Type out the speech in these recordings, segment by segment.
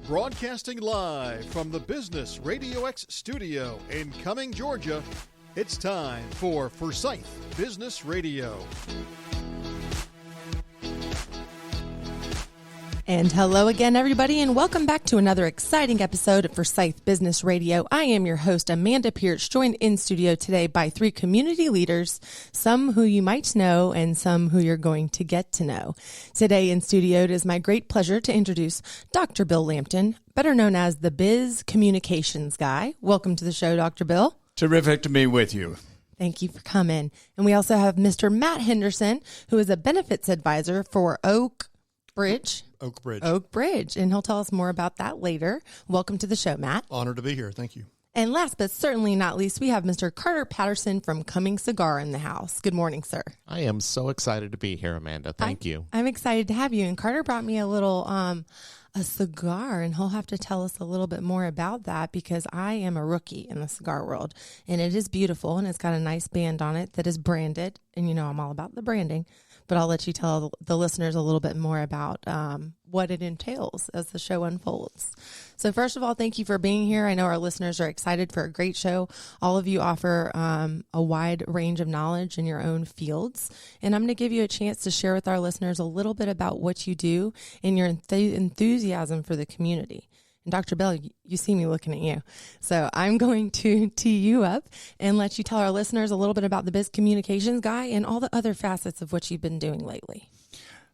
Broadcasting live from the Business RadioX studio in Cumming, Georgia, it's time for Forsyth Business Radio. And hello again, everybody, and welcome back to another exciting episode of Forsyth Business Radio. I am your host, Amanda Pearch, joined in studio today by three community leaders, some who you might know and some who you're going to get to know. Today in studio, it is my great pleasure to introduce Dr. Bill Lampton, better known as the Biz Communications Guy. Welcome to the show, Dr. Bill. Terrific to be with you. Thank you for coming. And we also have Mr. Matt Henderson, who is a benefits advisor for Oakbridge, and he'll tell us more about that later. Welcome to the show, Matt. Honored to be here. Thank you. And last but certainly not least, we have Mr. Carter Patterson from Cumming Cigar in the house. Good morning, sir. I am so excited to be here, Amanda. Thank you. I'm excited to have you. And Carter brought me a little a cigar, and he'll have to tell us a little bit more about that because I am a rookie in the cigar world. And it is beautiful, and it's got a nice band on it that is branded. And you know I'm all about the branding. But I'll let you tell the listeners a little bit more about what it entails as the show unfolds. So first of all, thank you for being here. I know our listeners are excited for a great show. All of you offer a wide range of knowledge in your own fields. And I'm going to give you a chance to share with our listeners a little bit about what you do and your enthusiasm for the community. And Dr. Bell, you see me looking at you. So I'm going to tee you up and let you tell our listeners a little bit about the Biz Communications Guy and all the other facets of what you've been doing lately.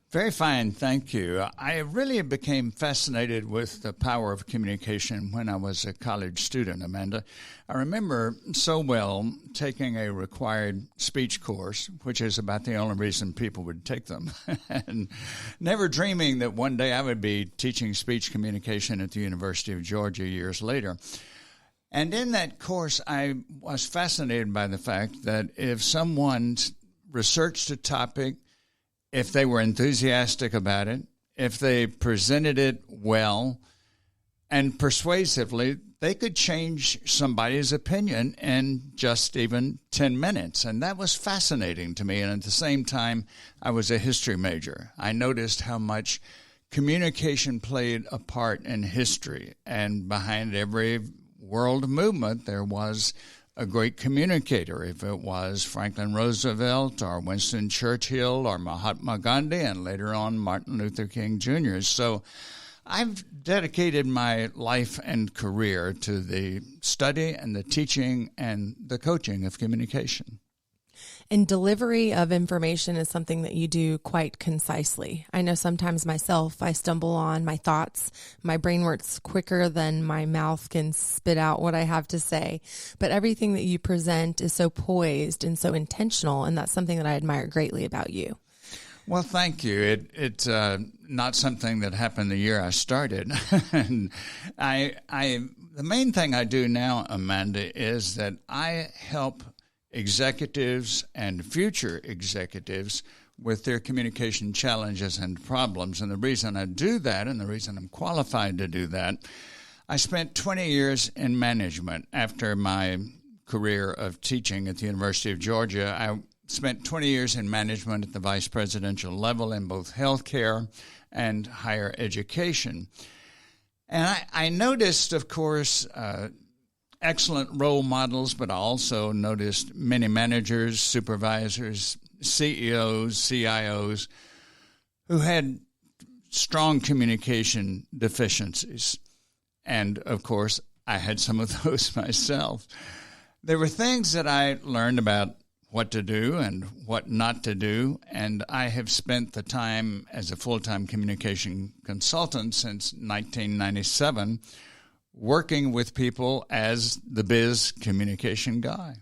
Very fine. Thank you. I really became fascinated with the power of communication when I was a college student, Amanda. I remember so well taking a required speech course, which is about the only reason people would take them, and never dreaming that one day I would be teaching speech communication at the University of Georgia years later. And in that course, I was fascinated by the fact that if someone researched a topic, if they were enthusiastic about it, if they presented it well and persuasively, they could change somebody's opinion in just even 10 minutes. And that was fascinating to me. And at the same time, I was a history major. I noticed how much communication played a part in history. And behind every world movement, there was a great communicator, if it was Franklin Roosevelt or Winston Churchill or Mahatma Gandhi and later on Martin Luther King Jr. So I've dedicated my life and career to the study and the teaching and the coaching of communication. And delivery of information is something that you do quite concisely. I know sometimes myself, I stumble on my thoughts. My brain works quicker than my mouth can spit out what I have to say. But everything that you present is so poised and so intentional, and that's something that I admire greatly about you. Well, thank you. It's not something that happened the year I started. And the main thing I do now, Amanda, is that I help executives and future executives with their communication challenges and problems. And the reason I do that, and the reason I'm qualified to do that, I spent 20 years in management. After my career of teaching at the University of Georgia, I spent 20 years in management at the vice presidential level in both healthcare and higher education. And I noticed, of course, excellent role models, but I also noticed many managers, supervisors, CEOs, CIOs who had strong communication deficiencies. And, of course, I had some of those myself. There were things that I learned about what to do and what not to do, and I have spent the time as a full-time communication consultant since 1997 working with people as the Biz Communication Guy.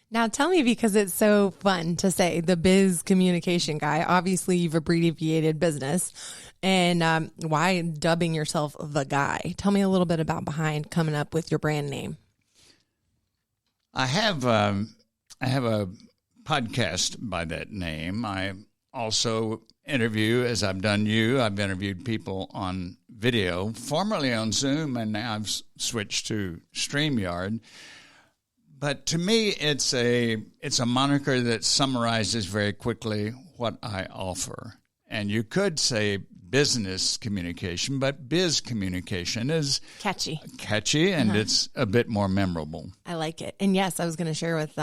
Now tell me, because it's so fun to say the Biz Communication Guy. Obviously, you've abbreviated business. And why dubbing yourself the guy? Tell me a little bit about behind coming up with your brand name. I have a podcast by that name. I also interview, as I've done you. I've interviewed people on video, formerly on Zoom, and now I've switched to StreamYard. But to me, it's a moniker that summarizes very quickly what I offer. And you could say business communication, but Biz Communication is Catchy, and it's a bit more memorable. I like it. And yes, I was going to share with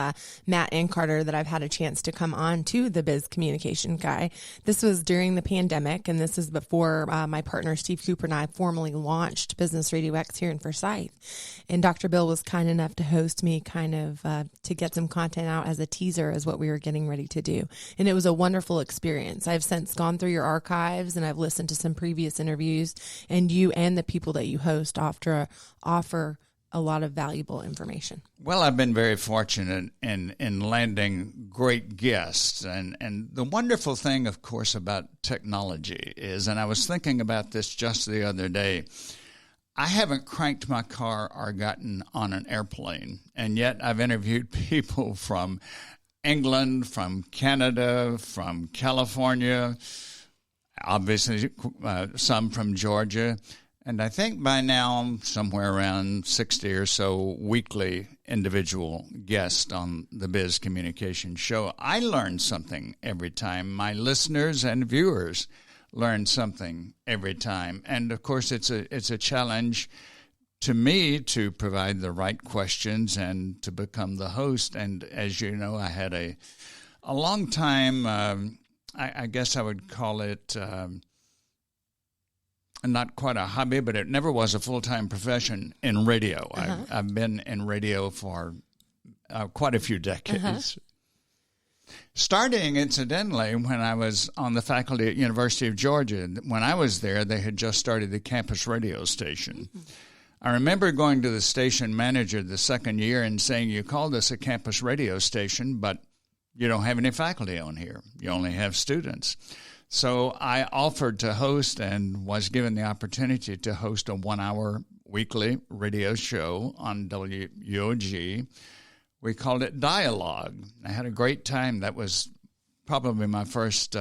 Matt and Carter that I've had a chance to come on to the Biz Communication Guy. This was during the pandemic, and this is before my partner Steve Cooper and I formally launched Business RadioX here in Forsyth. And Dr. Bill was kind enough to host me to get some content out as a teaser as what we were getting ready to do. And it was a wonderful experience. I've since gone through your archives and I've listened to some previous interviews, and you and the people that you host offer a lot of valuable information. Well, I've been very fortunate in landing great guests. And the wonderful thing, of course, about technology is, and I was thinking about this just the other day, I haven't cranked my car or gotten on an airplane, and yet I've interviewed people from England, from Canada, from California, obviously some from Georgia, and I think by now somewhere around 60 or so weekly individual guests on the Biz Communication Show. I learn something every time. My listeners and viewers learn something every time. And, of course, it's a challenge to me to provide the right questions and to become the host. And as you know, I had a long time, I guess I would call it not quite a hobby, but it never was a full-time profession in radio. I've been in radio for quite a few decades. Starting, incidentally, when I was on the faculty at University of Georgia. When I was there, they had just started the campus radio station. I remember going to the station manager the second year and saying, "You called us a campus radio station, but you don't have any faculty on here. You only have students." So I offered to host and was given the opportunity to host a 1-hour weekly radio show on WUOG. We called it Dialogue. I had a great time. That was probably my first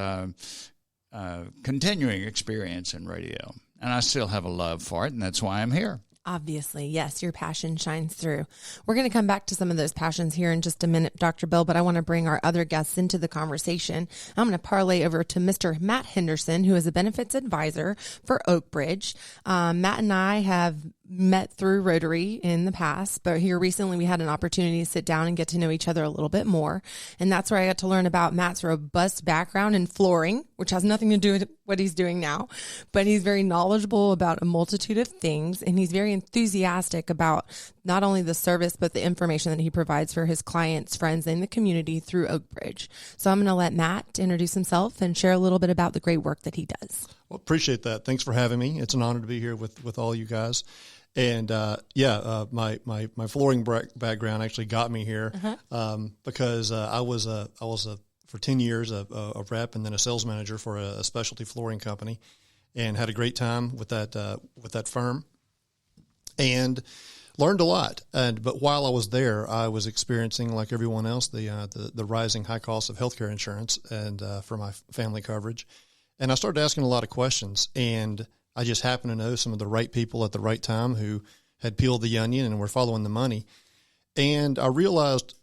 continuing experience in radio. And I still have a love for it, and that's why I'm here. Obviously, yes, your passion shines through. We're going to come back to some of those passions here in just a minute, Dr. Bill, but I want to bring our other guests into the conversation. I'm going to parlay over to Mr. Matt Henderson, who is a benefits advisor for Oakbridge. Matt and I have met through Rotary in the past, but here recently we had an opportunity to sit down and get to know each other a little bit more. And that's where I got to learn about Matt's robust background in flooring, which has nothing to do with what he's doing now, but he's very knowledgeable about a multitude of things. And he's very enthusiastic about not only the service, but the information that he provides for his clients, friends, and the community through Oakbridge. So I'm going to let Matt introduce himself and share a little bit about the great work that he does. Well, appreciate that. Thanks for having me. It's an honor to be here with all you guys. And my flooring background actually got me here because I was for 10 years a rep and then a sales manager for a specialty flooring company, and had a great time with that firm, and learned a lot. But while I was there, I was experiencing, like everyone else, the rising high cost of healthcare insurance and for my family coverage, and I started asking a lot of questions. And I just happened to know some of the right people at the right time who had peeled the onion and were following the money. And I realized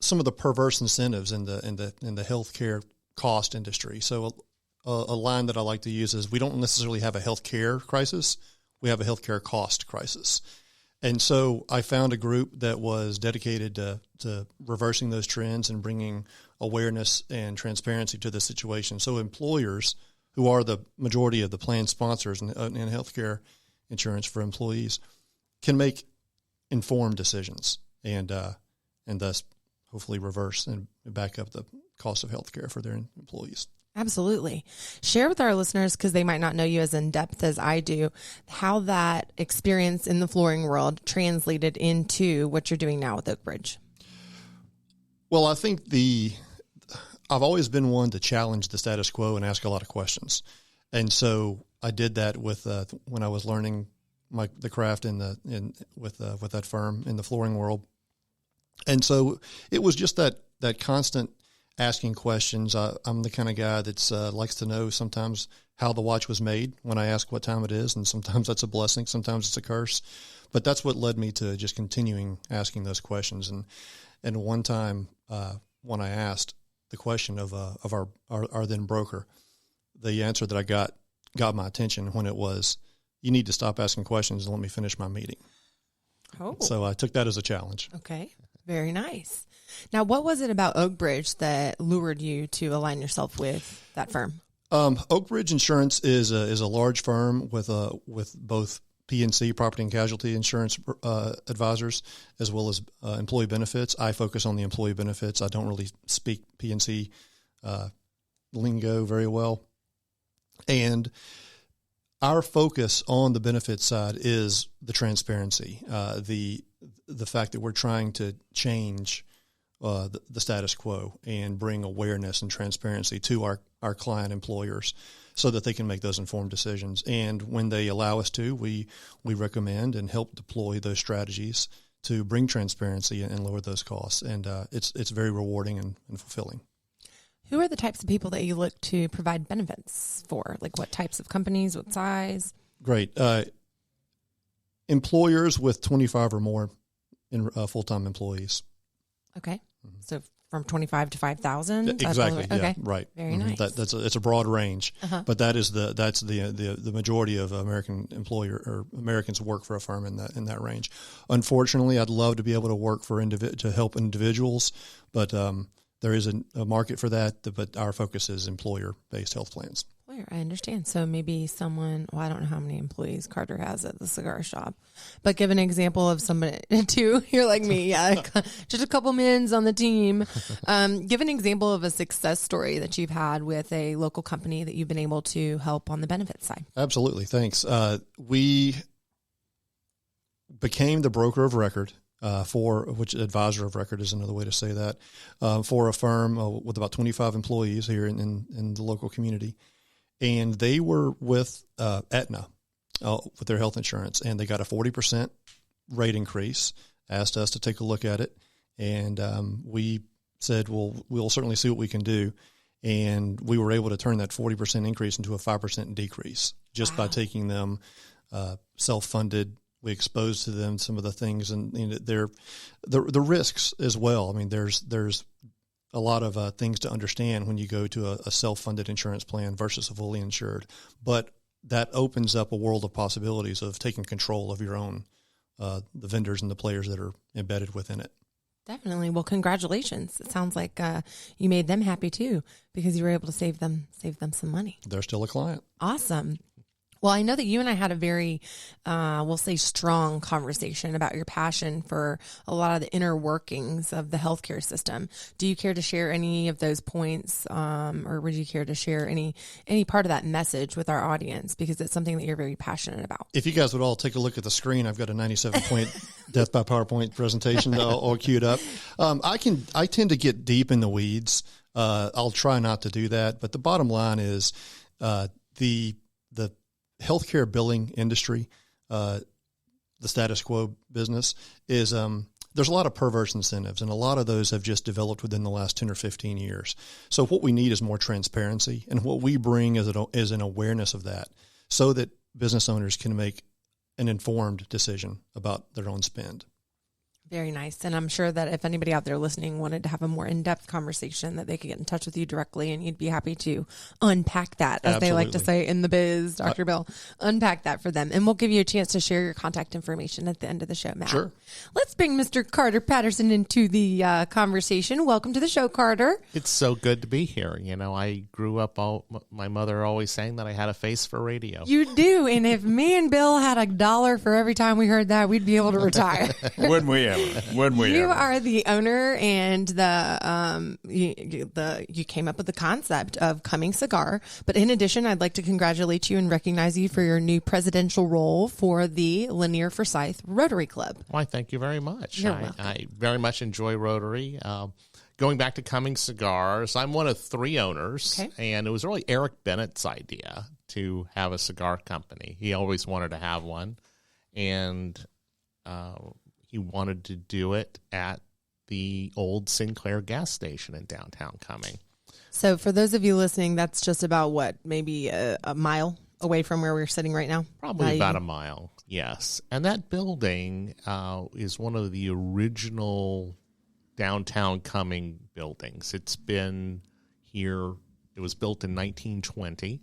some of the perverse incentives in the healthcare cost industry. So a line that I like to use is, we don't necessarily have a healthcare crisis, we have a healthcare cost crisis. And so I found a group that was dedicated to reversing those trends and bringing awareness and transparency to the situation. So employers, who are the majority of the plan sponsors in healthcare insurance for employees, can make informed decisions and thus hopefully reverse and back up the cost of healthcare for their employees. Absolutely. Share with our listeners, because they might not know you as in depth as I do, how that experience in the flooring world translated into what you're doing now with Oakbridge. Well, I think I've always been one to challenge the status quo and ask a lot of questions. And so I did that with when I was learning the craft with that firm in the flooring world. And so it was just that constant asking questions. I'm the kind of guy that likes to know sometimes how the watch was made when I ask what time it is, and sometimes that's a blessing, sometimes it's a curse. But that's what led me to just continuing asking those questions. And one time when I asked the question of our then broker, the answer that I got got my attention when it was, you need to stop asking questions and let me finish my meeting. Oh. So I took that as a challenge. Okay. Very nice. Now, what was it about Oakbridge that lured you to align yourself with that firm? Oakbridge Insurance is a large firm with both P&C, property and casualty insurance advisors, as well as employee benefits. I focus on the employee benefits. I don't really speak P&C lingo very well. And our focus on the benefits side is the transparency, the fact that we're trying to change the status quo and bring awareness and transparency to our client employers so that they can make those informed decisions. And when they allow us to, we recommend and help deploy those strategies to bring transparency and lower those costs. And it's very rewarding and fulfilling. Who are the types of people that you look to provide benefits for? Like what types of companies, what size? Great. Employers with 25 or more in full-time employees. Okay. So from 25 to 5,000? Exactly. Yeah. Okay. Right. Very nice. It's a broad range, but that's the majority of Americans work for a firm in that range. Unfortunately, I'd love to be able to work to help individuals, but there is a market for that. But our focus is employer-based health plans. I understand. So maybe someone, I don't know how many employees Carter has at the cigar shop, but give an example of somebody, too. You're like me. Yeah. Just a couple mins on the team. Give an example of a success story that you've had with a local company that you've been able to help on the benefits side. Absolutely. Thanks. We became the broker of record which advisor of record is another way to say that, for a firm with about 25 employees here in the local community. And they were with Aetna with their health insurance, and they got a 40% rate increase, asked us to take a look at it. And we said, well, we'll certainly see what we can do. And we were able to turn that 40% increase into a 5% decrease just by taking them self-funded. We exposed to them some of the things and the risks as well. I mean, there's a lot of things to understand when you go to a self-funded insurance plan versus a fully insured, but that opens up a world of possibilities of taking control of your own, the vendors and the players that are embedded within it. Definitely. Well, congratulations. It sounds like you made them happy too, because you were able to save them some money. They're still a client. Awesome. Well, I know that you and I had a very, we'll say, strong conversation about your passion for a lot of the inner workings of the healthcare system. Do you care to share any of those points, or would you care to share any part of that message with our audience? Because it's something that you're very passionate about. If you guys would all take a look at the screen, I've got a 97-point Death by PowerPoint presentation all queued up. I tend to get deep in the weeds. I'll try not to do that, but the bottom line is the healthcare billing industry, the status quo business is, there's a lot of perverse incentives, and a lot of those have just developed within the last 10 or 15 years. So what we need is more transparency, and what we bring is an awareness of that so that business owners can make an informed decision about their own spend. Very nice. And I'm sure that if anybody out there listening wanted to have a more in-depth conversation, that they could get in touch with you directly, and you'd be happy to unpack that, as Absolutely. they like to say in the biz, Dr. Bill, unpack that for them. And we'll give you a chance to share your contact information at the end of the show, Matt. Sure. Let's bring Mr. Carter Patterson into the conversation. Welcome to the show, Carter. It's so good to be here. You know, I grew up my mother always saying that I had a face for radio. You do. And if me and Bill had $1 for every time we heard that, we'd be able to retire. Wouldn't we ever? You are the owner, and you came up with the concept of Cumming Cigar. But in addition, I'd like to congratulate you and recognize you for your new presidential role for the Lanier Forsyth Rotary Club. Why, thank you very much. You're welcome. I very much enjoy Rotary. Going back to Cumming Cigars, I'm one of 3 owners, and it was really Eric Bennett's idea to have a cigar company. He always wanted to have one, and he wanted to do it at the old Sinclair gas station in downtown Cumming. So for those of you listening, that's just about maybe a mile away from where we're sitting right now? Probably about a mile, yes. And that building is one of the original downtown Cumming buildings. It's been here, it was built in 1920,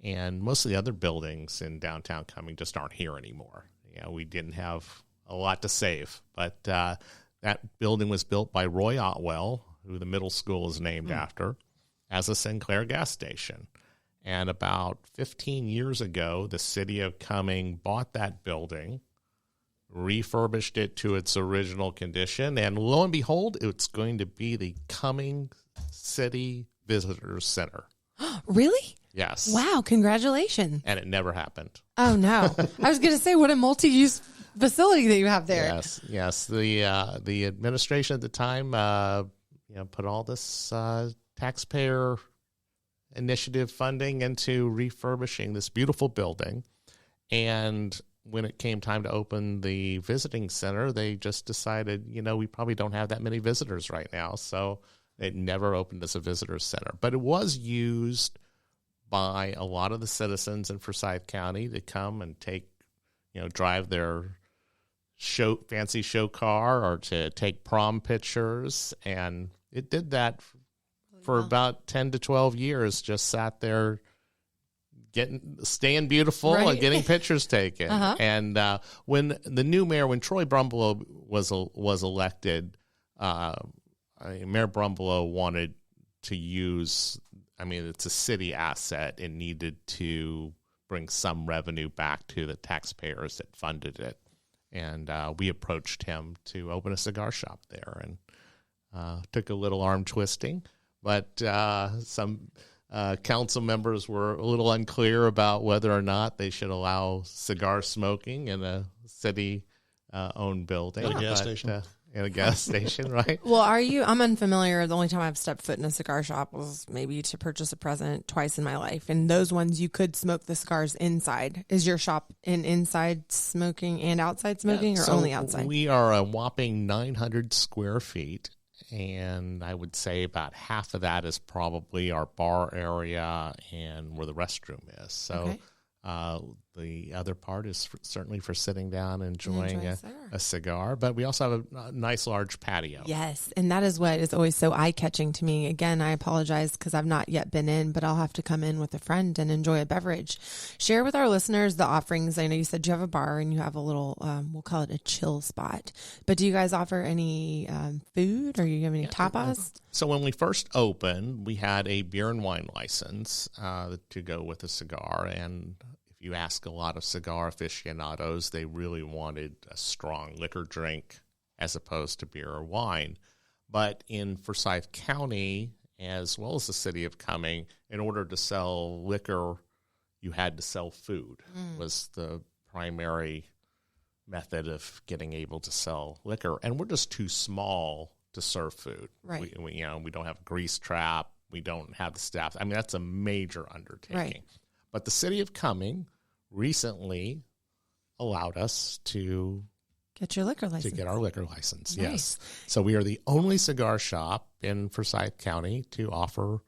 And most of the other buildings in downtown Cumming just aren't here anymore. We didn't have a lot to save. But that building was built by Roy Otwell, who the middle school is named after, as a Sinclair gas station. And about 15 years ago, the city of Cumming bought that building, refurbished it to its original condition, and lo and behold, it's going to be the Cumming City Visitor Center. Really? Yes. Wow, congratulations. And it never happened. Oh, no. I was going to say, what a multi-use facility that you have there. Yes. The administration at the time put all this taxpayer initiative funding into refurbishing this beautiful building. And when it came time to open the visiting center, they just decided, we probably don't have that many visitors right now. So it never opened as a visitor center. But it was used by a lot of the citizens in Forsyth County to come and drive their fancy show car or to take prom pictures. And it did that for about 10 to 12 years, just sat there staying beautiful and getting pictures taken. And when the new mayor, when Troy Brumbelow was elected, Mayor Brumbelow wanted to use, it's a city asset and needed to bring some revenue back to the taxpayers that funded it. And we approached him to open a cigar shop there, and took a little arm twisting. But some council members were a little unclear about whether or not they should allow cigar smoking in a city-owned building. At a gas station. In a gas station, right? Well, I'm unfamiliar. The only time I've stepped foot in a cigar shop was maybe to purchase a present twice in my life. And those ones you could smoke the cigars inside. Is your shop inside smoking and outside smoking, or only outside? We are a whopping 900 square feet. And I would say about half of that is probably our bar area and where the restroom is. So the other part is certainly for sitting down and enjoying a cigar. But we also have a nice large patio. Yes, and that is what is always so eye-catching to me. Again, I apologize because I've not yet been in, but I'll have to come in with a friend and enjoy a beverage. Share with our listeners the offerings. I know you said you have a bar and you have a little, we'll call it a chill spot. But do you guys offer any food, or do you have any tapas? So when we first opened, we had a beer and wine license to go with a cigar. And if you ask a lot of cigar aficionados, they really wanted a strong liquor drink as opposed to beer or wine. But in Forsyth County, as well as the city of Cumming, in order to sell liquor, you had to sell food, was the primary method of getting able to sell liquor. And we're just too small to serve food. Right. We don't have a grease trap. We don't have the staff. That's a major undertaking. Right. But the city of Cumming recently allowed us to get your liquor license. To get our liquor license, Nice. yes. So we are the only cigar shop in Forsyth County to offer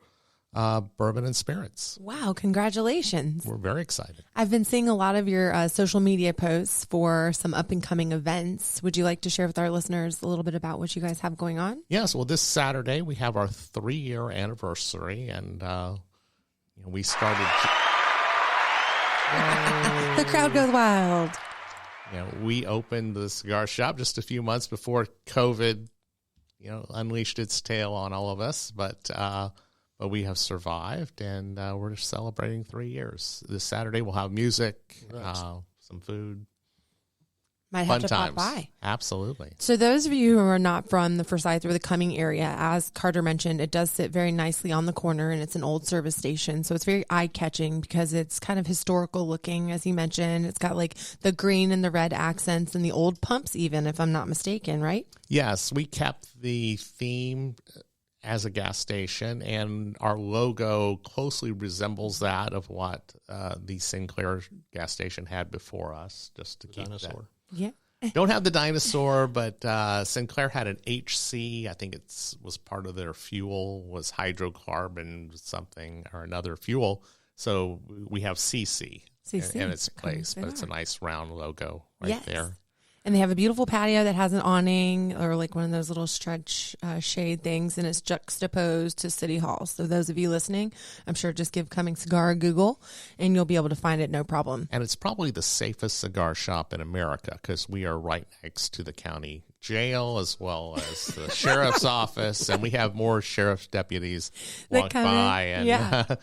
bourbon and spirits. Wow, congratulations. We're very excited. I've been seeing a lot of your social media posts for some up-and-coming events. Would you like to share with our listeners a little bit about what you guys have going on? Yes, well, this Saturday we have our 3-year anniversary, and we started... The crowd goes wild. We opened the cigar shop just a few months before COVID, unleashed its tail on all of us. But we have survived, and we're celebrating 3 years. This Saturday we'll have music, some food. Might have Fun to times. pop by. Absolutely. So those of you who are not from the Forsyth or the Cumming area, as Carter mentioned, it does sit very nicely on the corner, and it's an old service station. So it's very eye-catching because it's kind of historical looking, as you mentioned. It's got like the green and the red accents and the old pumps even, if I'm not mistaken, right? Yes, we kept the theme as a gas station, and our logo closely resembles that of what the Sinclair gas station had before us, just to keep dinosaur. that. Yeah. Don't have the dinosaur, but Sinclair had an HC. I think it was part of their fuel, was hydrocarbon something or another fuel. So we have CC in its place, but it's a nice round logo right there. And they have a beautiful patio that has an awning or like one of those little stretch shade things, and it's juxtaposed to City Hall. So those of you listening, I'm sure just give Cumming Cigar a Google, and you'll be able to find it no problem. And it's probably the safest cigar shop in America because we are right next to the county jail as well as the sheriff's office, and we have more sheriff's deputies walk by and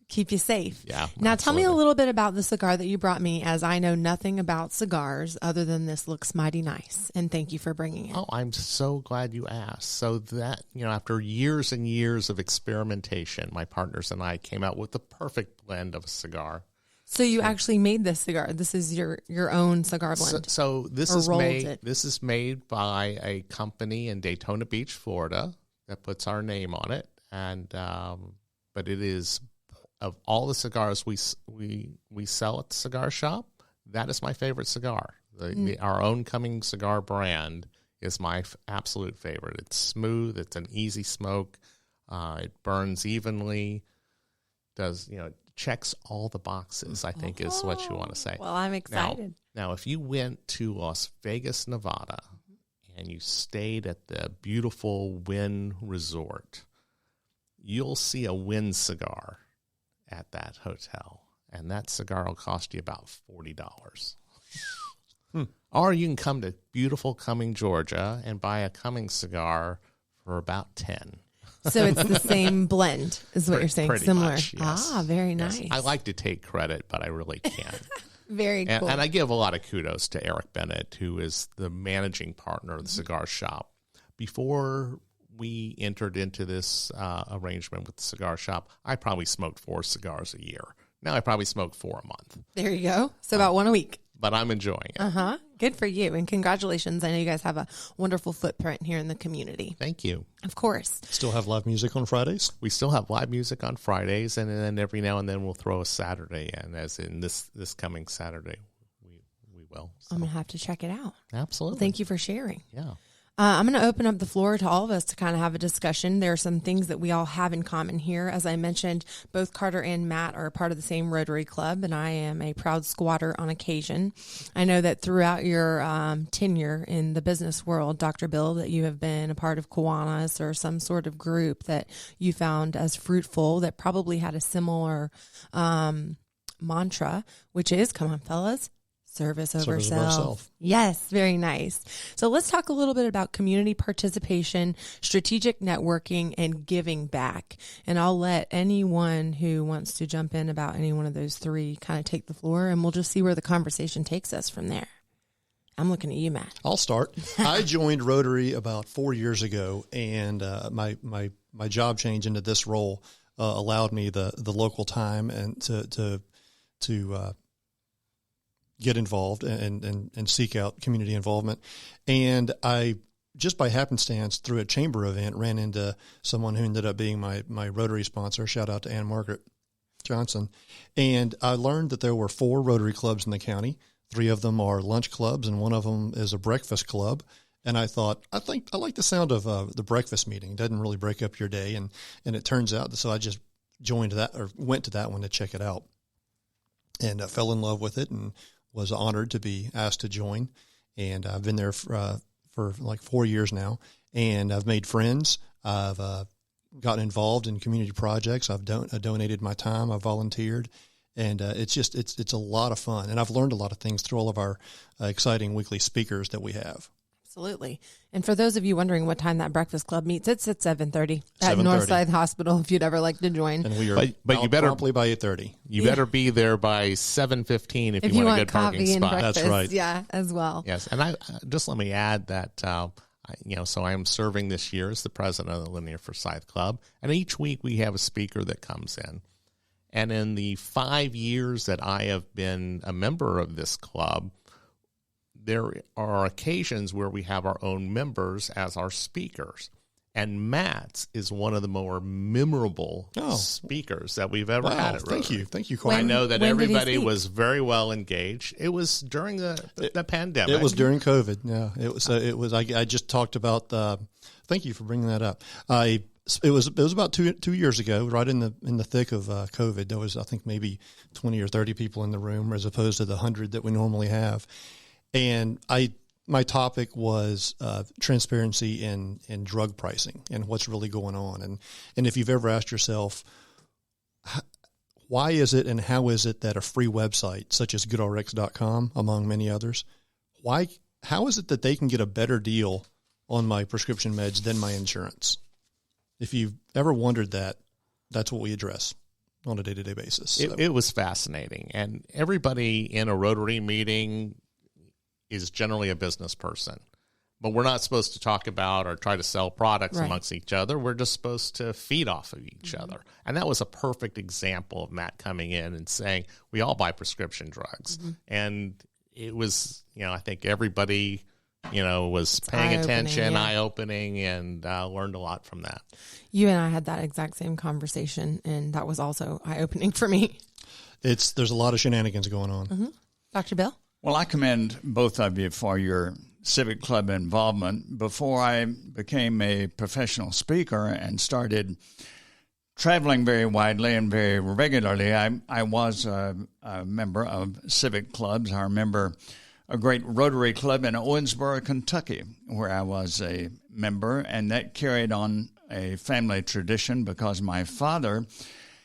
keep you safe. Yeah. Now tell me a little bit about the cigar that you brought me, as I know nothing about cigars other than this looks mighty nice. And thank you for bringing it. Oh, I'm so glad you asked. So that, after years and years of experimentation, my partners and I came out with the perfect blend of a cigar. So you actually made this cigar. This is your own cigar blend. So this is made by a company in Daytona Beach, Florida, that puts our name on it. And but it is, of all the cigars we sell at the cigar shop, that is my favorite cigar. Our own Cumming cigar brand is my absolute favorite. It's smooth. It's an easy smoke. It burns evenly. Checks all the boxes, I think is what you want to say. Well, I'm excited. Now, if you went to Las Vegas, Nevada, and you stayed at the beautiful Wynn Resort, you'll see a Wynn cigar at that hotel, and that cigar will cost you about $40. Or you can come to beautiful Cumming, Georgia, and buy a Cumming cigar for about $10. So it's the same blend, is what you're saying? Pretty Similar. much, yes. Very nice. Yes. I like to take credit, but I really can't. Very cool. And I give a lot of kudos to Eric Bennett, who is the managing partner of the cigar shop. Before we entered into this arrangement with the cigar shop, I probably smoked 4 cigars a year. Now I probably smoke 4 a month. There you go. So about one a week. But I'm enjoying it. Good for you. And congratulations. I know you guys have a wonderful footprint here in the community. Thank you. Of course. Still have live music on Fridays? We still have live music on Fridays, and then every now and then we'll throw a Saturday in, as in this coming Saturday. We will. So. I'm going to have to check it out. Absolutely. Well, thank you for sharing. Yeah. I'm going to open up the floor to all of us to kind of have a discussion. There are some things that we all have in common here. As I mentioned, both Carter and Matt are a part of the same Rotary Club, and I am a proud squatter on occasion. I know that throughout your tenure in the business world, Dr. Bill, that you have been a part of Kiwanis or some sort of group that you found as fruitful that probably had a similar mantra, which is, come on, fellas, Service over self. Yes, very nice. So let's talk a little bit about community participation, strategic networking, and giving back. And I'll let anyone who wants to jump in about any one of those 3 kind of take the floor, and we'll just see where the conversation takes us from there. I'm looking at you, Matt. I'll start. I joined Rotary about 4 years ago, and my job change into this role allowed me the local time and to get involved and seek out community involvement. And I, just by happenstance, through a chamber event, ran into someone who ended up being my Rotary sponsor. Shout out to Ann Margaret Johnson. And I learned that there were 4 Rotary clubs in the county. 3 of them are lunch clubs, and one of them is a breakfast club. And I thought, I like the sound of the breakfast meeting. It doesn't really break up your day. And it turns out, so I just joined that, or went to that one to check it out. And I fell in love with it and was honored to be asked to join. And I've been there for like 4 years now. And I've made friends. I've gotten involved in community projects. I've donated my time. I've volunteered. And it's a lot of fun. And I've learned a lot of things through all of our exciting weekly speakers that we have. Absolutely. And for those of you wondering what time that breakfast club meets, it's at 7:30 at 7:30. Northside Hospital if you'd ever like to join. And we are but you better promptly by 8:30. You better be there by 7:15 if you want a good parking spot. Breakfast, that's right. Yeah, as well. Yes, and I just let me add that so I'm serving this year as the president of the Linear Forsyth Club, and each week we have a speaker that comes in. And in the 5 years that I have been a member of this club, there are occasions where we have our own members as our speakers. And Matt's is one of the more memorable speakers that we've ever had at Rotary. Thank you, Corey. I know that everybody was very well engaged. It was during the pandemic. It was during COVID. Yeah, it was. I just talked about. Thank you for bringing that up. It was about two years ago, right in the thick of COVID. There was, I think, maybe 20 or 30 people in the room, as opposed to the 100 that we normally have. And my topic was transparency in drug pricing and what's really going on. And if you've ever asked yourself, why is it and how is it that a free website such as GoodRx.com, among many others, how is it that they can get a better deal on my prescription meds than my insurance? If you've ever wondered that, that's what we address on a day-to-day basis. It was fascinating. And everybody in a Rotary meeting is generally a business person. But we're not supposed to talk about or try to sell products amongst each other. We're just supposed to feed off of each other. And that was a perfect example of Matt coming in and saying, we all buy prescription drugs. And it was, I think everybody, was paying attention, eye-opening, and learned a lot from that. You and I had that exact same conversation, and that was also eye-opening for me. There's a lot of shenanigans going on. Mm-hmm. Dr. Bill? Well, I commend both of you for your civic club involvement. Before I became a professional speaker and started traveling very widely and very regularly, I was a member of civic clubs. I remember a great Rotary Club in Owensboro, Kentucky, where I was a member, and that carried on a family tradition because my father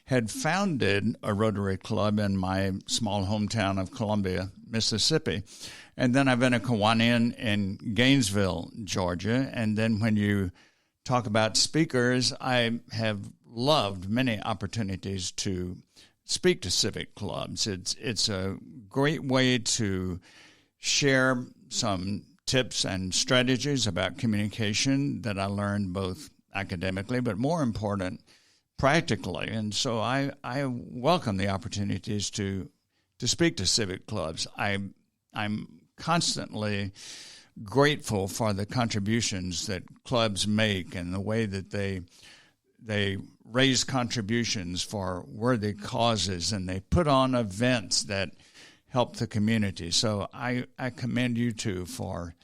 had founded a Rotary Club in my small hometown of Columbia, Mississippi. And then I've been a Kiwanian in Gainesville, Georgia. And then when you talk about speakers, I have loved many opportunities to speak to civic clubs. It's a great way to share some tips and strategies about communication that I learned both academically, but more important, practically. And so I welcome the opportunities to speak to civic clubs. I'm constantly grateful for the contributions that clubs make and the way that they raise contributions for worthy causes, and they put on events that help the community. So I commend you two for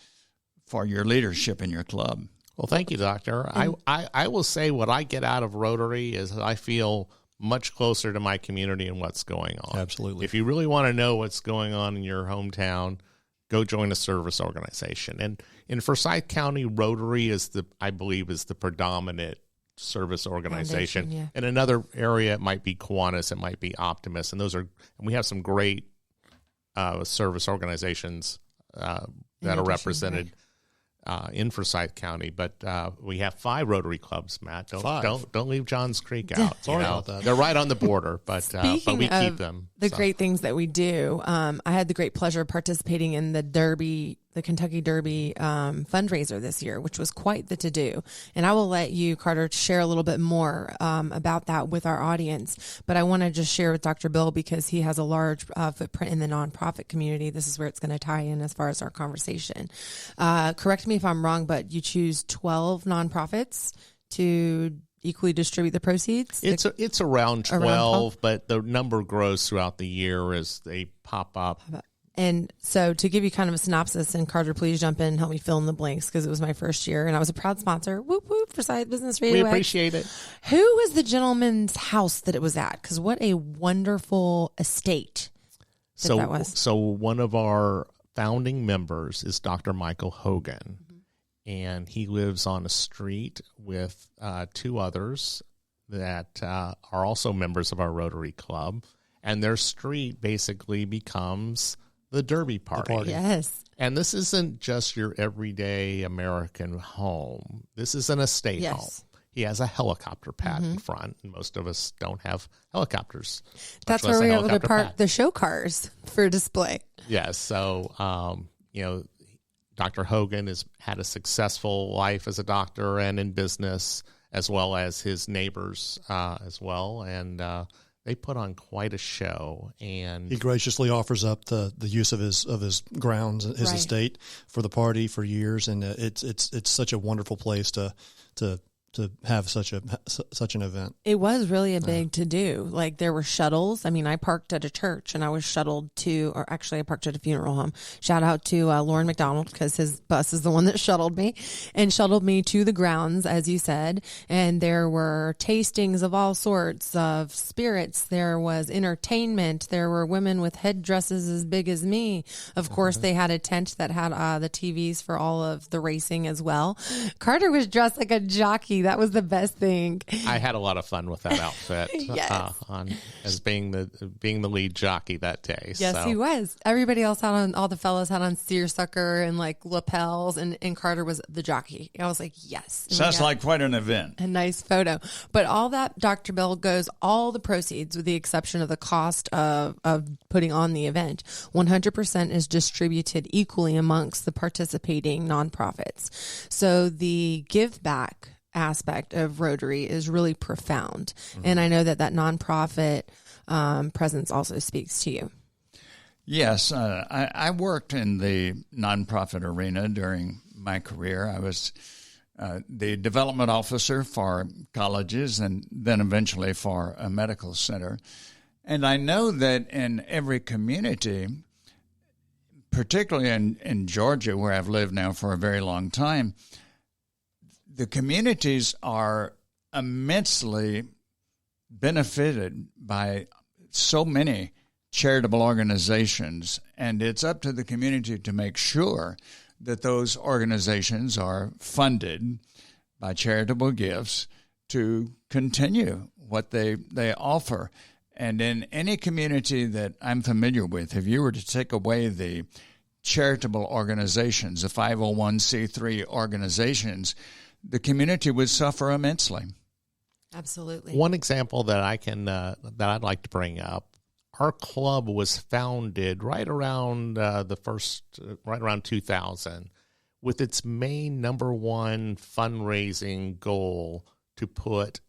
your leadership in your club. Well, thank you, Doctor. I will say what I get out of Rotary is I feel much closer to my community and what's going on. Absolutely. If you really want to know what's going on in your hometown, go join a service organization. And in Forsyth County, Rotary I believe is the predominant service organization. Yeah. In another area, it might be Kiwanis, it might be Optimus, and we have some great service organizations that are represented in Forsyth County, but we have 5 Rotary clubs. Matt, don't leave Johns Creek out. Sorry about that. They're right on the border, but we keep them. The great things that we do. I had the great pleasure of participating in the Kentucky Derby fundraiser this year, which was quite the to-do. And I will let you, Carter, share a little bit more about that with our audience. But I want to just share with Dr. Bill, because he has a large footprint in the nonprofit community. This is where it's going to tie in as far as our conversation. Correct me if I'm wrong, but you choose 12 nonprofits to equally distribute the proceeds? It's around 12, but the number grows throughout the year as they pop up. And so to give you kind of a synopsis, and Carter, please jump in and help me fill in the blanks, because it was my first year and I was a proud sponsor. Whoop, whoop, Forsyth Business RadioX. We appreciate it. Who was the gentleman's house that it was at? Because what a wonderful estate that was. So one of our founding members is Dr. Michael Hogan, and he lives on a street with 2 others that are also members of our Rotary Club, and their street basically becomes the Derby party. Yes. And this isn't just your everyday American home. This is an estate home. He has a helicopter pad in front, and most of us don't have helicopters. That's where we're able to park the show cars for display. Yes. So, Dr. Hogan has had a successful life as a doctor and in business, as well as his neighbors as well. And they put on quite a show, and he graciously offers up the use of his grounds, his estate, for the party for years, and it's such a wonderful place to have such an event. It was really a big to do. Like there were shuttles. I mean, I parked at a church and I was shuttled to, or actually I parked at a funeral home. Shout out to Lauren McDonald because his bus is the one that shuttled me to the grounds, as you said. And there were tastings of all sorts of spirits. There was entertainment. There were women with headdresses as big as me. Of course, they had a tent that had the TVs for all of the racing as well. Carter was dressed like a jockey. That was the best thing. I had a lot of fun with that outfit. Yes. As being the lead jockey that day. Yes, so. He was. Everybody else had on, all the fellas had on seersucker and like lapels, and Carter was the jockey. I was like, yes. Sounds like quite an event. A nice photo. But all that, Dr. Bill, goes, all the proceeds, with the exception of the cost of putting on the event, 100% is distributed equally amongst the participating nonprofits. So the give back aspect of Rotary is really profound. And I know that nonprofit presence also speaks to you. Yes, I worked in the nonprofit arena during my career. I was the development officer for colleges and then eventually for a medical center. And I know that in every community, particularly in Georgia, where I've lived now for a very long time, the communities are immensely benefited by so many charitable organizations, and it's up to the community to make sure that those organizations are funded by charitable gifts to continue what they offer. And in any community that I'm familiar with, if you were to take away the charitable organizations, the 501c3 organizations, the community would suffer immensely. Absolutely. One example that that I'd like to bring up, our club was founded right around right around 2000, with its main number one fundraising goal to put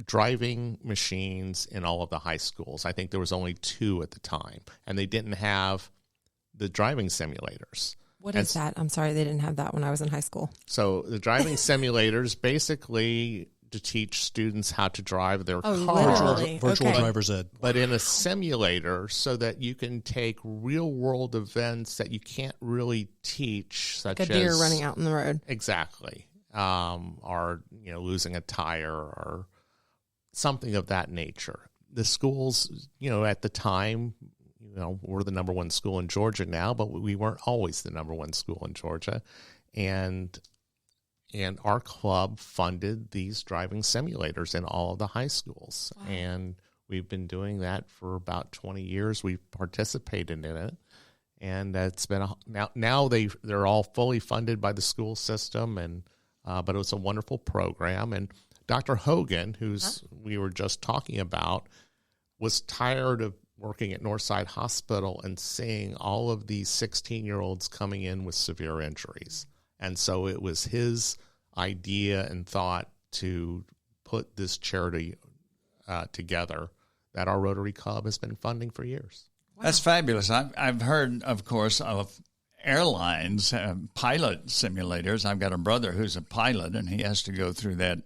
driving machines in all of the high schools. I think there was only 2 at the time, and they didn't have the driving simulators. What is that? I'm sorry, they didn't have that when I was in high school. So the driving simulators basically to teach students how to drive their car. Virtual driver's ed. But in a simulator so that you can take real world events that you can't really teach, such like a deer running out in the road. Exactly. Or, losing a tire or something of that nature. The schools, at the time, we're the number one school in Georgia now, but we weren't always the number one school in Georgia. And our club funded these driving simulators in all of the high schools. Wow. And we've been doing that for about 20 years. We've participated in it. And it's been now they're all fully funded by the school system, and but it was a wonderful program. And Dr. Hogan, we were just talking about, was tired of working at Northside Hospital and seeing all of these 16-year-olds coming in with severe injuries. And so it was his idea and thought to put this charity together that our Rotary Club has been funding for years. Wow. That's fabulous. I've heard, of course, of airlines, pilot simulators. I've got a brother who's a pilot, and he has to go through that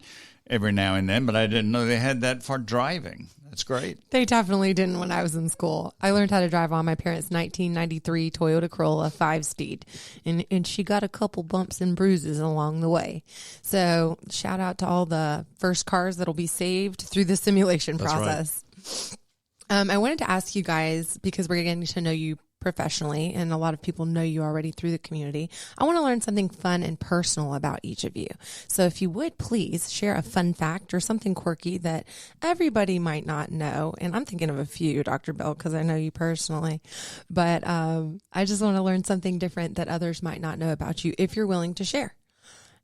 every now and then, but I didn't know they had that for driving. That's great. They definitely didn't when I was in school. I learned how to drive on my parents' 1993 Toyota Corolla 5-speed, and she got a couple bumps and bruises along the way. So shout out to all the first cars that'll be saved through the simulation process. Right. I wanted to ask you guys, because we're getting to know you professionally, and a lot of people know you already through the community. I want to learn something fun and personal about each of you. So if you would please share a fun fact or something quirky that everybody might not know. And I'm thinking of a few, Dr. Bill, because I know you personally. But I just want to learn something different that others might not know about you, if you're willing to share.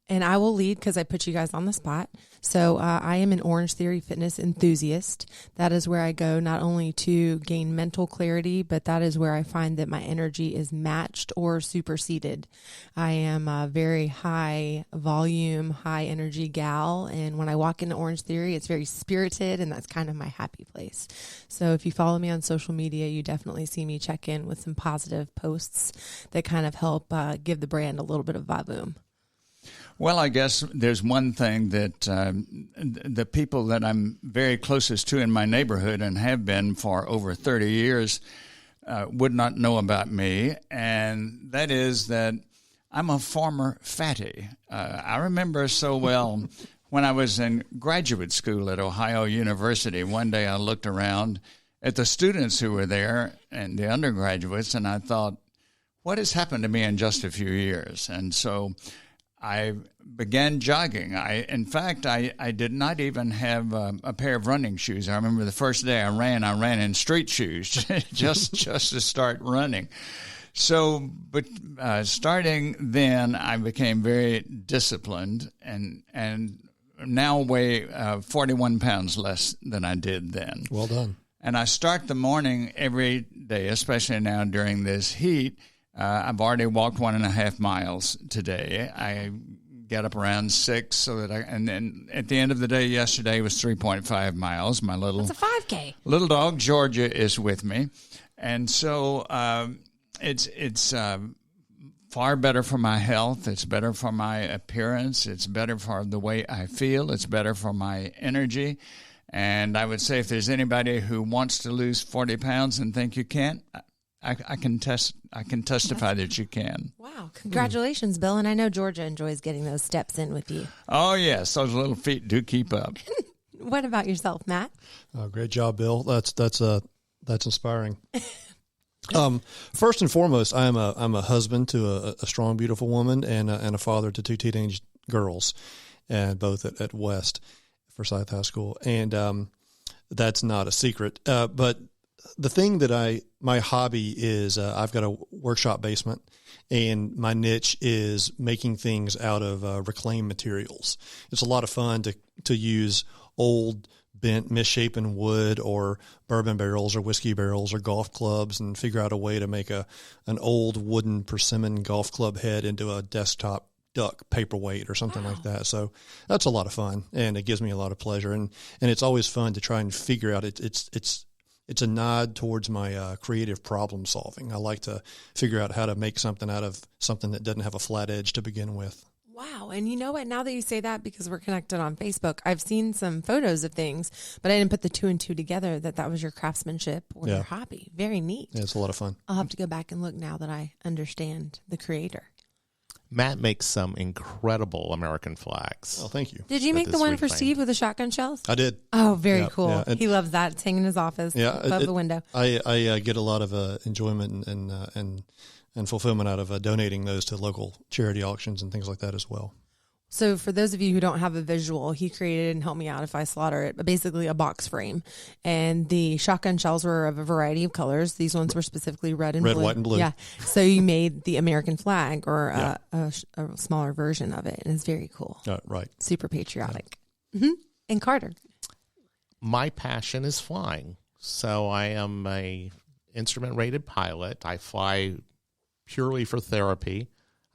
And I will lead because I put you guys on the spot. So I am an Orange Theory fitness enthusiast. That is where I go not only to gain mental clarity, but that is where I find that my energy is matched or superseded. I am a very high volume, high energy gal. And when I walk into Orange Theory, it's very spirited, and that's kind of my happy place. So if you follow me on social media, you definitely see me check in with some positive posts that kind of help give the brand a little bit of vavoom. Well, I guess there's one thing that the people that I'm very closest to in my neighborhood and have been for over 30 years would not know about me, and that is that I'm a former fatty. I remember so well when I was in graduate school at Ohio University. One day I looked around at the students who were there and the undergraduates, and I thought, what has happened to me in just a few years? And so I began jogging. In fact, I did not even have a pair of running shoes. I remember the first day I ran in street shoes just to start running. So, but starting then, I became very disciplined and now weigh 41 pounds less than I did then. Well done. And I start the morning every day, especially now during this heat. I've already walked 1.5 miles today. I get up around 6 so that and then at the end of the day yesterday was 3.5 miles. My That's a 5K. Little dog Georgia is with me. And so it's far better for my health. It's better for my appearance. It's better for the way I feel. It's better for my energy. And I would say if there's anybody who wants to lose 40 pounds and think you can't, I can testify that you can. Wow. Congratulations, Bill. And I know Georgia enjoys getting those steps in with you. Oh, yes. Those little feet do keep up. What about yourself, Matt? Oh, great job, Bill. That's inspiring. First and foremost, I'm a husband to a strong, beautiful woman and a father to 2 teenage girls, and both at West Forsyth High School. And that's not a secret. But the thing that my hobby is, I've got a workshop basement, and my niche is making things out of reclaimed materials. It's a lot of fun to use old, bent, misshapen wood or bourbon barrels or whiskey barrels or golf clubs and figure out a way to make an old wooden persimmon golf club head into a desktop duck paperweight or something like that. So that's a lot of fun, and it gives me a lot of pleasure. And it's always fun to try and figure out it's a nod towards my creative problem solving. I like to figure out how to make something out of something that doesn't have a flat edge to begin with. Wow. And you know what? Now that you say that, because we're connected on Facebook, I've seen some photos of things, but I didn't put the 2 and 2 together that was your craftsmanship or your hobby. Very neat. Yeah, it's a lot of fun. I'll have to go back and look now that I understand the creator. Matt makes some incredible American flags. Oh, thank you. Did you make the one for Steve with the shotgun shells? I did. Oh, very cool. Yeah. He loves that. It's hanging in his office above the window. I get a lot of enjoyment and fulfillment out of donating those to local charity auctions and things like that as well. So for those of you who don't have a visual, he created, and help me out if I slaughter it, but basically a box frame. And the shotgun shells were of a variety of colors. These ones were specifically red, white, and blue. Yeah. So you made the American flag or a smaller version of it. And it's very cool. Right. Super patriotic. Yeah. Mm-hmm. And Carter? My passion is flying. So I am a instrument-rated pilot. I fly purely for therapy.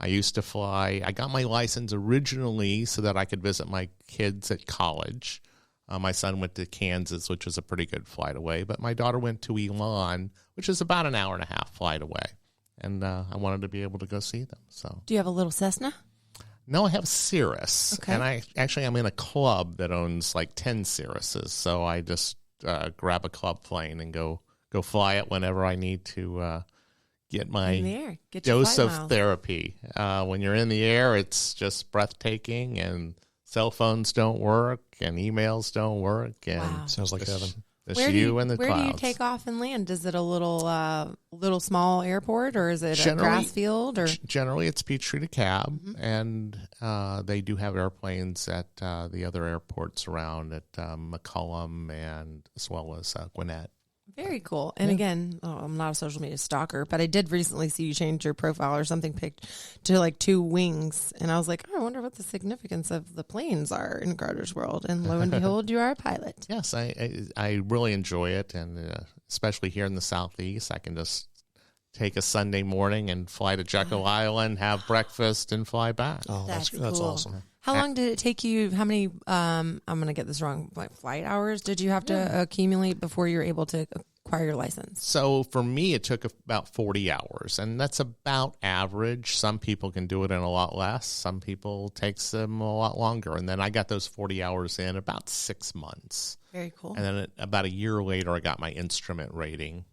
I used to fly. I got my license originally so that I could visit my kids at college. My son went to Kansas, which was a pretty good flight away, but my daughter went to Elon, which is about an hour and a half flight away. And I wanted to be able to go see them. So, do you have a little Cessna? No, I have Cirrus. Okay. And I'm in a club that owns like 10 Cirruses. So I just grab a club plane and go fly it whenever I need to get my dose of therapy. When you're in the air, it's just breathtaking, and cell phones don't work, and emails don't work. And sounds like heaven. Where do you take off and land? Is it a little small airport, or is it a grass field? Or generally, it's Peachtree to Cab, and they do have airplanes at the other airports around at McCollum and as well as Gwinnett. Very cool. And again, I'm not a social media stalker, but I did recently see you change your profile or something picked to like 2 wings. And I was like, I wonder what the significance of the planes are in Carter's world. And lo and behold, you are a pilot. Yes, I really enjoy it. And especially here in the Southeast, I can just take a Sunday morning and fly to Jekyll Island, have breakfast, and fly back. Oh, that's cool. awesome. How long did it take you? How many, I'm going to get this wrong, like flight hours did you have to accumulate before you were able to acquire your license? So for me, it took about 40 hours, and that's about average. Some people can do it in a lot less. Some people it takes them a lot longer. And then I got those 40 hours in about 6 months. Very cool. And then about a year later, I got my instrument rating,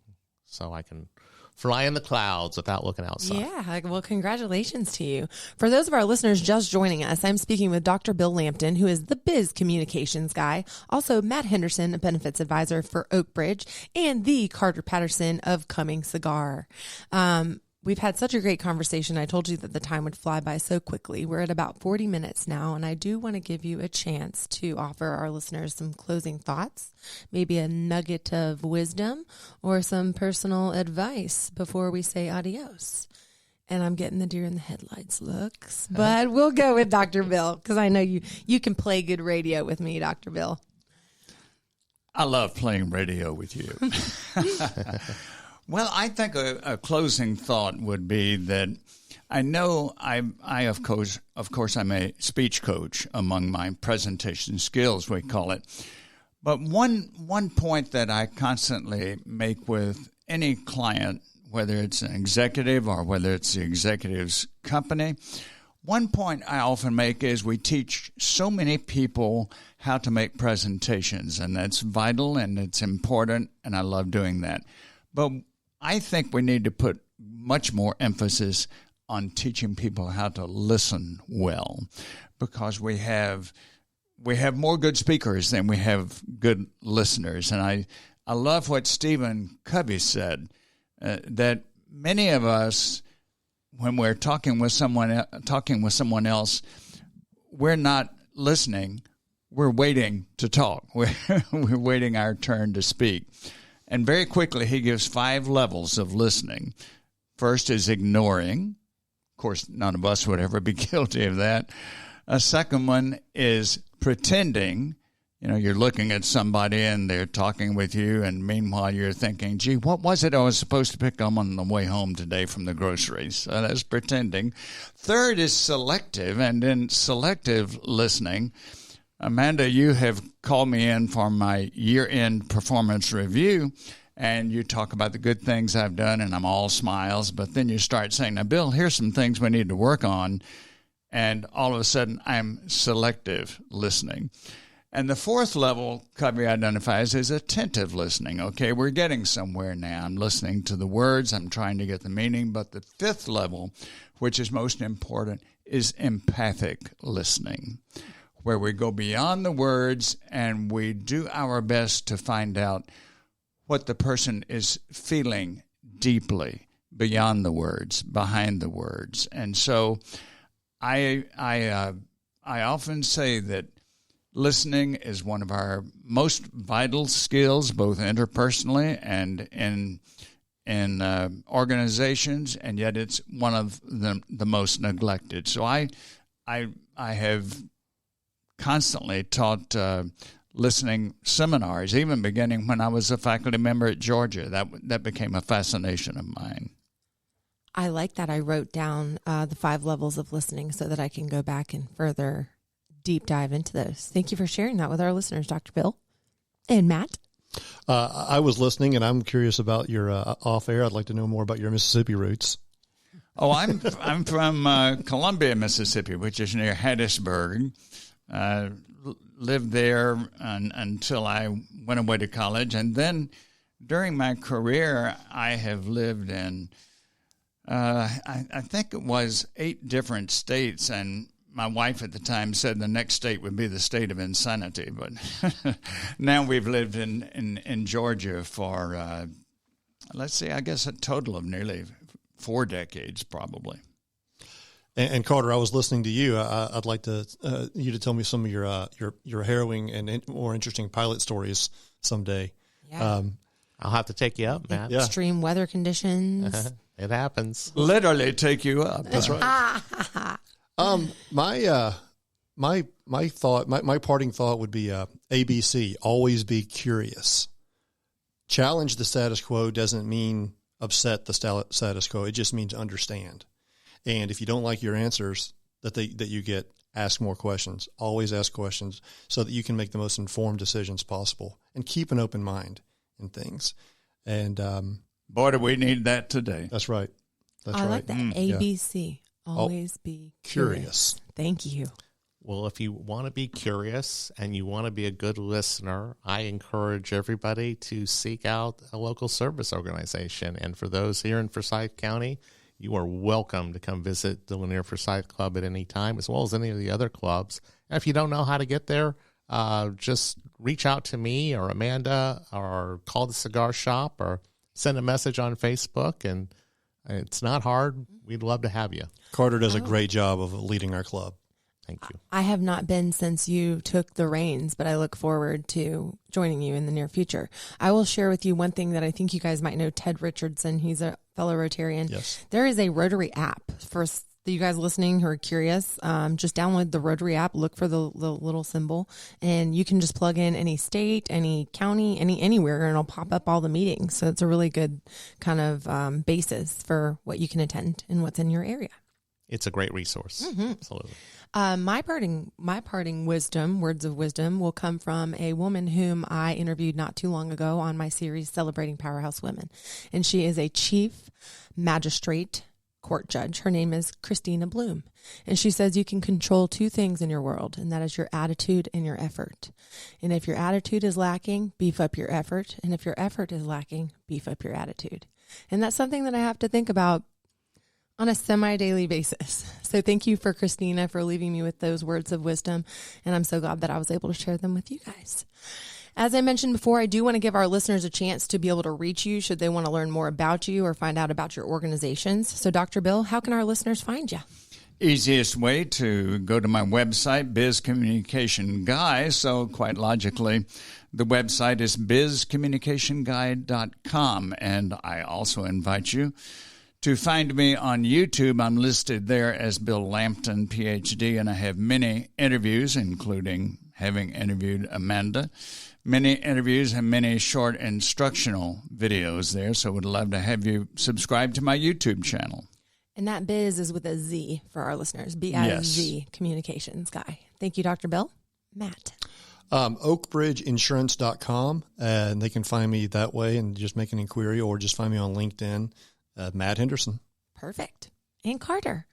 so I can fly in the clouds without looking outside. Yeah, well, congratulations to you. For those of our listeners just joining us, I'm speaking with Dr. Bill Lampton, who is the Biz Communications Guy, also Matt Henderson, a benefits advisor for Oakbridge, and the Carter Patterson of Cumming Cigar. We've had such a great conversation. I told you that the time would fly by so quickly. We're at about 40 minutes now, and I do want to give you a chance to offer our listeners some closing thoughts, maybe a nugget of wisdom or some personal advice before we say adios. And I'm getting the deer in the headlights looks, but we'll go with Dr. Bill because I know you can play good radio with me, Dr. Bill. I love playing radio with you. Well, I think a closing thought would be that I know I of course I'm a speech coach among my presentation skills, we call it. But one point that I constantly make with any client, whether it's an executive or whether it's the executive's company, one point I often make is we teach so many people how to make presentations, and that's vital and it's important, and I love doing that. But I think we need to put much more emphasis on teaching people how to listen well, because we have more good speakers than we have good listeners. And I love what Stephen Covey said, that many of us, when we're talking with someone else, we're not listening. We're waiting to talk. We're waiting our turn to speak. And very quickly, he gives 5 levels of listening. First is ignoring. Of course, none of us would ever be guilty of that. A second one is pretending. You know, you're looking at somebody and they're talking with you, and meanwhile you're thinking, gee, what was it I was supposed to pick them on the way home today from the groceries? So that's pretending. Third is selective, and in selective listening, Amanda, you have called me in for my year-end performance review, and you talk about the good things I've done, and I'm all smiles, but then you start saying, now, Bill, here's some things we need to work on, and all of a sudden I'm selective listening. And the fourth level Covey identifies is attentive listening. Okay, we're getting somewhere now. I'm listening to the words. I'm trying to get the meaning. But the fifth level, which is most important, is empathic listening, where we go beyond the words and we do our best to find out what the person is feeling deeply beyond the words, behind the words. And so I often say that listening is one of our most vital skills, both interpersonally and in organizations, and yet it's one of the most neglected. So I have constantly taught listening seminars, even beginning when I was a faculty member at Georgia. That became a fascination of mine. I like that. I wrote down the 5 levels of listening so that I can go back and further deep dive into those. Thank you for sharing that with our listeners, Dr. Bill. And Matt? I was listening, and I'm curious about your off-air. I'd like to know more about your Mississippi roots. Oh, I'm from Columbia, Mississippi, which is near Hattiesburg. Lived there until I went away to college. And then during my career, I have lived in, I think it was 8 different states, and my wife at the time said the next state would be the state of insanity. But now we've lived in Georgia for, let's see, I guess a total of nearly 4 decades probably. And Carter, I was listening to you. I'd like to you to tell me some of your harrowing and more interesting pilot stories someday. Yeah. I'll have to take you up, Matt. Yeah. Extreme weather conditions. It happens. Literally take you up. That's right. My parting thought would be ABC. Always be curious. Challenge the status quo doesn't mean upset the status quo. It just means understand. And if you don't like your answers that you get, ask more questions. Always ask questions so that you can make the most informed decisions possible, and keep an open mind in things. And boy, do we need that today. that's right. That's I right. like that. ABC. Always be curious. Thank you. Well, if you want to be curious and you want to be a good listener, I encourage everybody to seek out a local service organization. And for those here in Forsyth County, you are welcome to come visit the Lanier Forsyth Club at any time, as well as any of the other clubs. And if you don't know how to get there, just reach out to me or Amanda, or call the cigar shop, or send a message on Facebook. And it's not hard. We'd love to have you. Carter does a great job of leading our club. Thank you. I have not been since you took the reins, but I look forward to joining you in the near future. I will share with you one thing that I think you guys might know, Ted Richardson. He's a fellow Rotarian. Yes. There is a Rotary app for you guys listening who are curious. Just download the Rotary app, look for the little symbol, and you can just plug in any state, any county, anywhere, and it'll pop up all the meetings. So it's a really good kind of basis for what you can attend and what's in your area. It's a great resource. Mm-hmm. Absolutely. My parting wisdom, words of wisdom, will come from a woman whom I interviewed not too long ago on my series Celebrating Powerhouse Women. And she is a chief magistrate court judge. Her name is Christina Bloom. And she says you can control two things in your world, and that is your attitude and your effort. And if your attitude is lacking, beef up your effort. And if your effort is lacking, beef up your attitude. And that's something that I have to think about on a semi-daily basis. So thank you for Christina for leaving me with those words of wisdom. And I'm so glad that I was able to share them with you guys. As I mentioned before, I do want to give our listeners a chance to be able to reach you should they want to learn more about you or find out about your organizations. So Dr. Bill, how can our listeners find you? Easiest way to go to my website, Biz Communication Guy. So quite logically, the website is bizcommunicationguy.com. And I also invite you to find me on YouTube. I'm listed there as Bill Lampton, PhD, and I have many interviews, including having interviewed Amanda, many interviews and many short instructional videos there. So would love to have you subscribe to my YouTube channel. And that Biz is with a Z for our listeners, B-I-Z, Communications Guy. Thank you, Dr. Bill. Matt. Oakbridgeinsurance.com, and they can find me that way and just make an inquiry, or just find me on LinkedIn. Matt Henderson. Perfect. And Carter.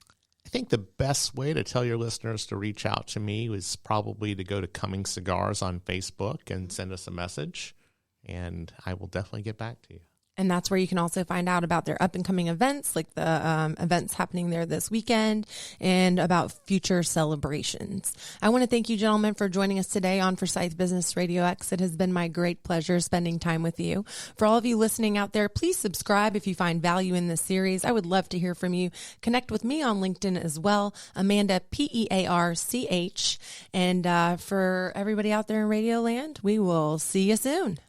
I think the best way to tell your listeners to reach out to me is probably to go to Cumming Cigars on Facebook and send us a message, and I will definitely get back to you. And that's where you can also find out about their up-and-coming events, like the events happening there this weekend, and about future celebrations. I want to thank you, gentlemen, for joining us today on Forsyth Business RadioX. It has been my great pleasure spending time with you. For all of you listening out there, please subscribe if you find value in this series. I would love to hear from you. Connect with me on LinkedIn as well, Amanda, Pearch. And for everybody out there in Radio Land, we will see you soon.